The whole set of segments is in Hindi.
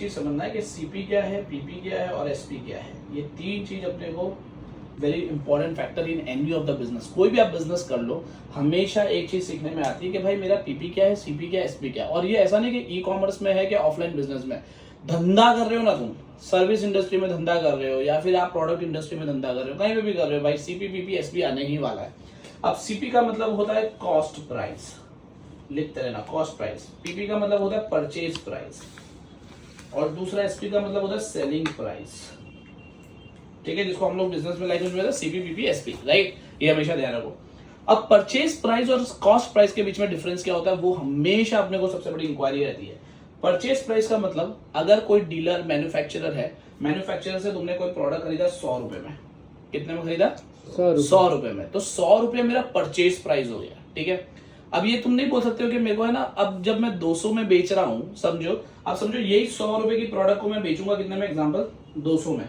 चीज समझना है कि सीपी क्या है, पीपी क्या है और एसपी क्या है। ये तीन चीज अपने को very important factor in any of the business. कोई भी आप बिजनेस कर लो, हमेशा एक चीज सीखने में आती है कि भाई मेरा पीपी क्या है, सीपी क्या है, एसपी क्या है। और ये ऐसा नहीं कि ई कॉमर्स में है कि ऑफलाइन बिजनेस में। धंधा कर रहे हो ना तुम, सर्विस इंडस्ट्री में धंधा कर रहे हो या फिर आप प्रोडक्ट इंडस्ट्री में धंधा कर रहे हो, कहीं पे भी कर रहे हो भाई, सीपी पीपी एसपी आने ही वाला है। अब सीपी का मतलब होता है कॉस्ट प्राइस, लिखते रहना कॉस्ट प्राइस। पीपी का मतलब होता है परचेज प्राइस और दूसरा एसपी का मतलब होता है सेलिंग प्राइस। ठीक है, जिसको हम लोग बिजनेस में लैंग्वेज में सीपी पीपी एसपी, राइट, ये हमेशा ध्यान रखो। अब परचेज प्राइस और कॉस्ट प्राइस के बीच में डिफरेंस क्या होता है, वो हमेशा अपने को सबसे बड़ी इंक्वायरी रहती है। परचेज प्राइस का मतलब अगर कोई डीलर मैन्युफैक्चरर है, मैन्युफैक्चरर से तुमने कोई प्रोडक्ट खरीदा 100 रुपए में, कितने में खरीदा, 100 रुपए में, तो 100 रुपए मेरा परचेज प्राइस हो गया। ठीक है, अब ये तुम नहीं बोल सकते हो कि मेरे को है ना, अब जब मैं 200 में बेच रहा हूं, समझो, अब समझो यही 100 रुपए की प्रोडक्ट को मैं बेचूंगा कितने में, एग्जांपल 200 में।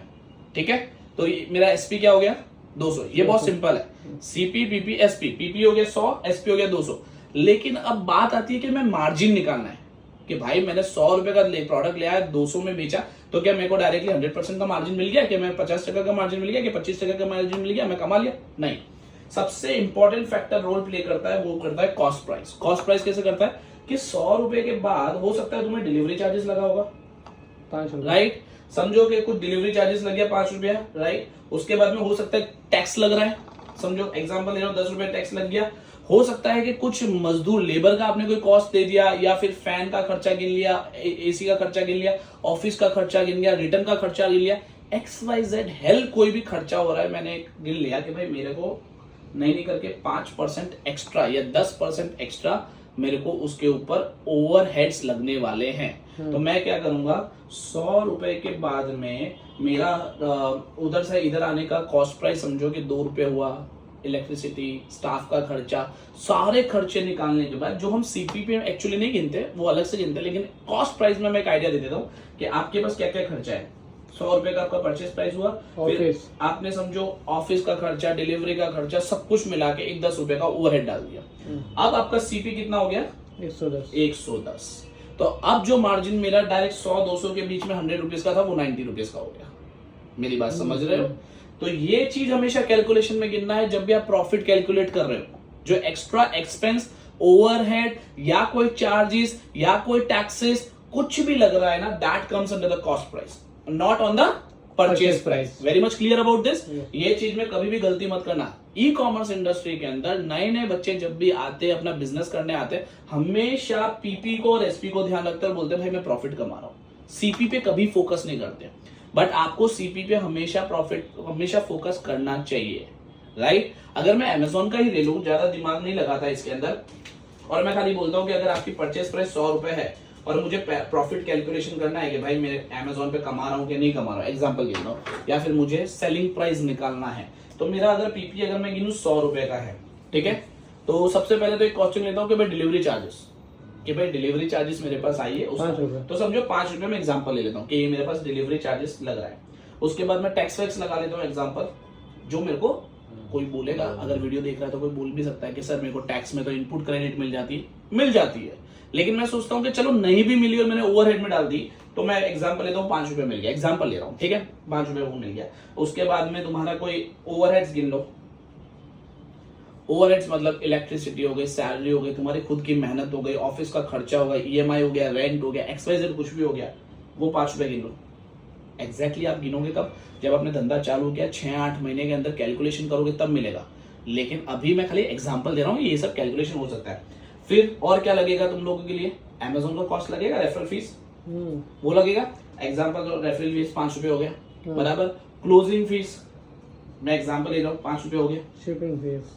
ठीक है, तो मेरा एसपी क्या हो गया, 200। ये बहुत सिंपल है, सीपी पीपी एसपी। पीपी हो गया 100, एसपी हो गया 200। लेकिन अब बात आती है कि मैं मार्जिन निकालना है कि भाई मैंने 100 रुपए का प्रोडक्ट लिया है, 200 में बेचा, तो क्या मेरे को डायरेक्टली 100% का मार्जिन मिल गया, कि मैं 50% का मार्जिन मिल गया, कि 25% का मार्जिन मिल गया, मैं कमा लिया? नहीं। सबसे इंपॉर्टेंट फैक्टर रोल प्ले करता है, वो करता है कॉस्ट प्राइस। कॉस्ट प्राइस कैसे करता है कि 100 रुपए के बाद हो सकता है तुम्हें डिलीवरी चार्जेस लगा होगा, 5 रुपए, राइट, समझो कि कुछ डिलीवरी चार्जेस लग गया 5 रुपया, राइट। उसके बाद में हो सकता है टैक्स लग रहा है, समझो एग्जांपल ले लो 10 रुपए टैक्स लग गया। हो सकता है कि कुछ मजदूर लेबर का आपने कोई कॉस्ट दे दिया, या फिर फैन का खर्चा गिन लिया, एसी का खर्चा गिन लिया, ऑफिस का खर्चा गिन लिया, रिटर्न का खर्चा गिन लिया, XYZ हेल्प कोई भी खर्चा हो रहा है, मैंने गिन लिया कि भाई मेरे को नहीं करके 5% एक्स्ट्रा या 10% एक्स्ट्रा मेरे को उसके ऊपर ओवरहेड्स लगने वाले हैं। तो मैं क्या करूंगा, 100 रुपए के बाद में मेरा उधर से इधर आने का कॉस्ट प्राइस समझो कि 2 रुपए हुआ, इलेक्ट्रिसिटी, स्टाफ का खर्चा, सारे खर्चे निकालने के बाद जो हम सीपी पे एक्चुअली नहीं गिनते, वो अलग से गिनते, लेकिन कॉस्ट प्राइस में मैं एक आइडिया दे देता हूँ कि आपके पास क्या क्या खर्चा है। 100 रुपए का आपका परचेज प्राइस हुआ, फिर आपने समझो ऑफिस का खर्चा, डिलीवरी का खर्चा, सब कुछ मिला के एक 10 रुपए का ओवरहेड डाल दिया। अब आपका सीपी कितना हो गया, 110। तो अब जो मार्जिन मेरा डायरेक्ट 100-200 के बीच में 100 रुपीज का था, वो 90 रुपीज का हो गया। मेरी बात समझ रहे हो? तो ये चीज हमेशा कैलकुलेशन में गिनना है जब भी आप प्रॉफिट कैलकुलेट कर रहे हो। जो एक्स्ट्रा एक्सपेंस, ओवरहेड या कोई चार्जेस या कोई टैक्सेस कुछ भी लग रहा है ना, that comes under the cost price, not on the purchase price. Very much clear about this. ये चीज में कभी भी गलती मत करना। ई कॉमर्स इंडस्ट्री के अंदर नए नए बच्चे जब भी आते हैं, अपना बिजनेस करने आते हैं, हमेशा पीपी को और एसपी को ध्यान रखते हैं और बोलते हैं भाई मैं प्रॉफिट कमा रहा हूं। सीपी पे कभी फोकस नहीं करते, बट आपको सीपी पे हमेशा प्रॉफिट, हमेशा फोकस करना चाहिए, राइट। अगर मैं अमेजोन का ही ले लूं, ज्यादा दिमाग नहीं लगाता इसके अंदर, और मैं खाली बोलता हूं कि अगर आपकी परचेस प्राइस 100 रुपए है और मुझे प्रॉफिट कैलकुलेशन करना है कि भाई मैं अमेजोन पे कमा रहा हूं कि नहीं कमा रहा हूं, एग्जांपल गिन लो, या फिर मुझे सेलिंग प्राइस निकालना है, तो मेरा अगर पीपी अगर मैं गिनूं 100 रुपए का है, ठीक है, तो सबसे पहले तो एक कॉस्टिंग लेता हूं कि भाई डिलीवरी चार्जेस, कि भाई डिलीवरी चार्जेस मेरे पास आई है, तो समझो 5 रुपए में एग्जांपल ले लेता हूँ कि ये मेरे पास डिलीवरी चार्जेस लग रहा है। उसके बाद मैं टैक्स वैक्स लगा लेता हूँ एग्जांपल, जो मेरे को कोई बोलेगा, अगर वीडियो देख रहा है तो कोई बोल भी सकता है कि सर मेरे को टैक्स में तो इनपुट क्रेडिट मिल जाती है, लेकिन मैं सोचता हूँ कि चलो नहीं भी मिली और मैंने ओवरहेड में डाल दी, तो मैं एग्जांपल लेता हूँ 5 रुपए मिल गया, एग्जांपल ले रहा हूँ, ठीक है, 5 रुपए वो मिल गया। उसके बाद में तुम्हारा कोई ओवरहेड्स गिन लो। ओवरहेड्स मतलब इलेक्ट्रिसिटी हो गई, सैलरी हो गई, तुम्हारी खुद की मेहनत हो गई, ऑफिस का खर्चा हो गया, EMI हो गया, रेंट हो गया, XYZ कुछ भी हो गया, वो 5 रुपए गिन लो। एग्जैक्टली आप गिनोगे कब, जब आपने धंधा चालू किया, 6-8 महीने के अंदर कैलकुलेशन करोगे तब मिलेगा। लेकिन अभी मैं खाली एग्जांपल दे रहा हूँ, ये सब कैलकुलेशन हो सकता है। फिर और क्या लगेगा तुम लोगों के लिए, अमेजोन का कॉस्ट लगेगा, रेफरल फीस वो लगेगा, एग्जांपल तो रेफरल फीस 5 रुपए हो गया, बराबर। क्लोजिंग फीस मैं एग्जांपल ले लो, 5 रुपए हो गया।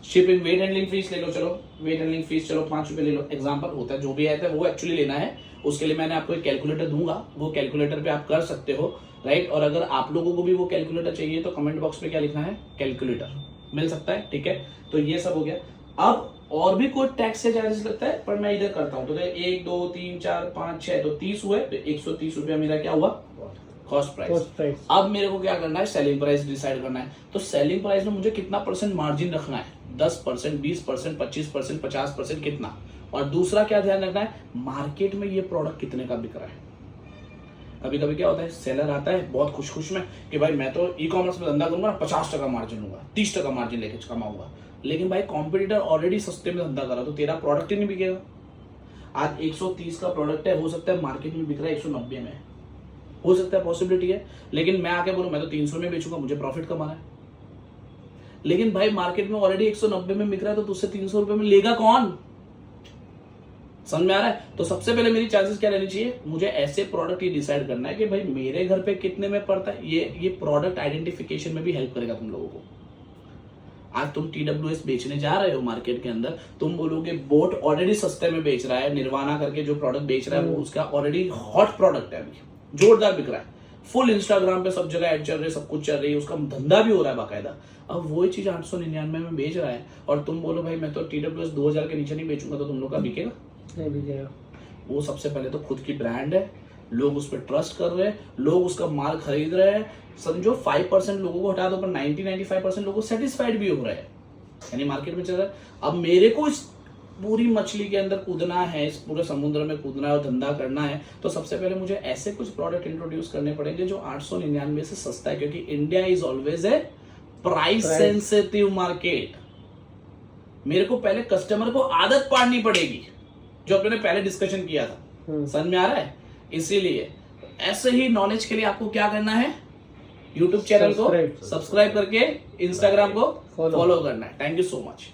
शिपिंग वेट हैंडलिंग फीस ले लो, चलो वेट हैंडलिंग फीस चलो 5 रुपए ले लो, एग्जांपल होता है, जो भी आता है वो एक्चुअली लेना है। उसके लिए मैंने आपको एक कैलकुलेटर दूंगा, वो कैलकुलेटर पे आप कर सकते हो, राइट। और अगर आप लोगों को भी वो कैलकुलेटर चाहिए तो कमेंट बॉक्स पे क्या लिखना है, कैलकुलेटर, मिल सकता है, ठीक है। तो ये सब हो गया। अब और भी कोई टैक्स से चार्जेस लगता है, पर मैं इधर करता हूँ, तो 1 2 3 4 5 6 तो 30 हुए, तो 130 रुपया मेरा क्या हुआ, कॉस्ट प्राइस। अब मेरे को क्या करना है, सेलिंग प्राइस डिसाइड करना है। तो सेलिंग प्राइस में मुझे कितना परसेंट मार्जिन रखना है, 10%, 20%, 25%, 50%, कितना। और दूसरा क्या ध्यान रखना है, मार्केट में ये प्रोडक्ट कितने का बिक रहा है। कभी कभी क्या होता है, सेलर आता है बहुत खुश में कि भाई मैं तो ई कॉमर्स में धंधा करूंगा, 50% मार्जिन लूंगा, 30% मार्जिन लेके कमाऊंगा। लेकिन भाई कॉम्पिटिटर ऑलरेडी सस्ते में धंधा कर रहा, तो तेरा प्रोडक्ट ही नहीं बिकेगा। आज 130 का प्रोडक्ट है, हो सकता है मार्केट में बिक रहा है 190 में, हो सकता है, पॉसिबिलिटी है। लेकिन मैं आके बोलूं मैं तो 300 में बेचूंगा, मुझे प्रॉफिट कमाना है। लेकिन भाई मार्केट में ऑलरेडी 190 में बिक रहा है, तो तुझसे 300 रुपए में लेगा कौन? समझ में आ रहा है? तो सबसे पहले मेरी चार्जेस क्या रहनी चाहिए, मुझे ऐसे प्रोडक्ट ही डिसाइड करना है कि भाई मेरे घर पे कितने में पड़ता है। ये प्रोडक्ट आइडेंटिफिकेशन में भी हेल्प करेगा तुम लोगों को। आज तुम TWS बेचने जा रहे हो मार्केट के अंदर, तुम बोलोगे बोट ऑलरेडी सस्ते में बेच रहा है, निर्वाणा करके जो प्रोडक्ट बेच रहा है वो उसका ऑलरेडी हॉट प्रोडक्ट है, अभी जोरदार बिक रहा है, फुल इंस्टाग्राम पे सब जगह ऐड चल रही है, सब कुछ चल रही है, उसका धंधा भी हो रहा है बाकायदा। अब वही चीज 899 में बेच रहा है और तुम बोलो भाई मैं तो TWS 2000 के नीचे नहीं बेचूंगा, तो तुम लोग का बिकेगा? नहीं बिकेगा। वो सबसे पहले तो खुद की ब्रांड है, लोग उस पर ट्रस्ट कर रहे हैं, लोग उसका माल खरीद रहे हैं। समझो 5% लोगों को हटा दो, पर 90-95% लोगों सेटिस्फाइड भी हो रहे हैं, यानी मार्केट में चल रहा है। अब मेरे को इस पूरी मछली के अंदर कूदना है, इस पूरे समुद्र में कूदना है और धंधा करना है, तो सबसे पहले मुझे ऐसे कुछ प्रोडक्ट इंट्रोड्यूस करने पड़ेंगे जो 899 से सस्ता है, क्योंकि India is always a price sensitive market. मेरे को पहले कस्टमर को आदत पाड़नी पड़ेगी, जो अपने पहले डिस्कशन किया था। समझ में आ रहा है? इसीलिए ऐसे ही नॉलेज के लिए आपको क्या करना है, यूट्यूब चैनल को सब्सक्राइब करके इंस्टाग्राम को फॉलो करना है। Thank you so much.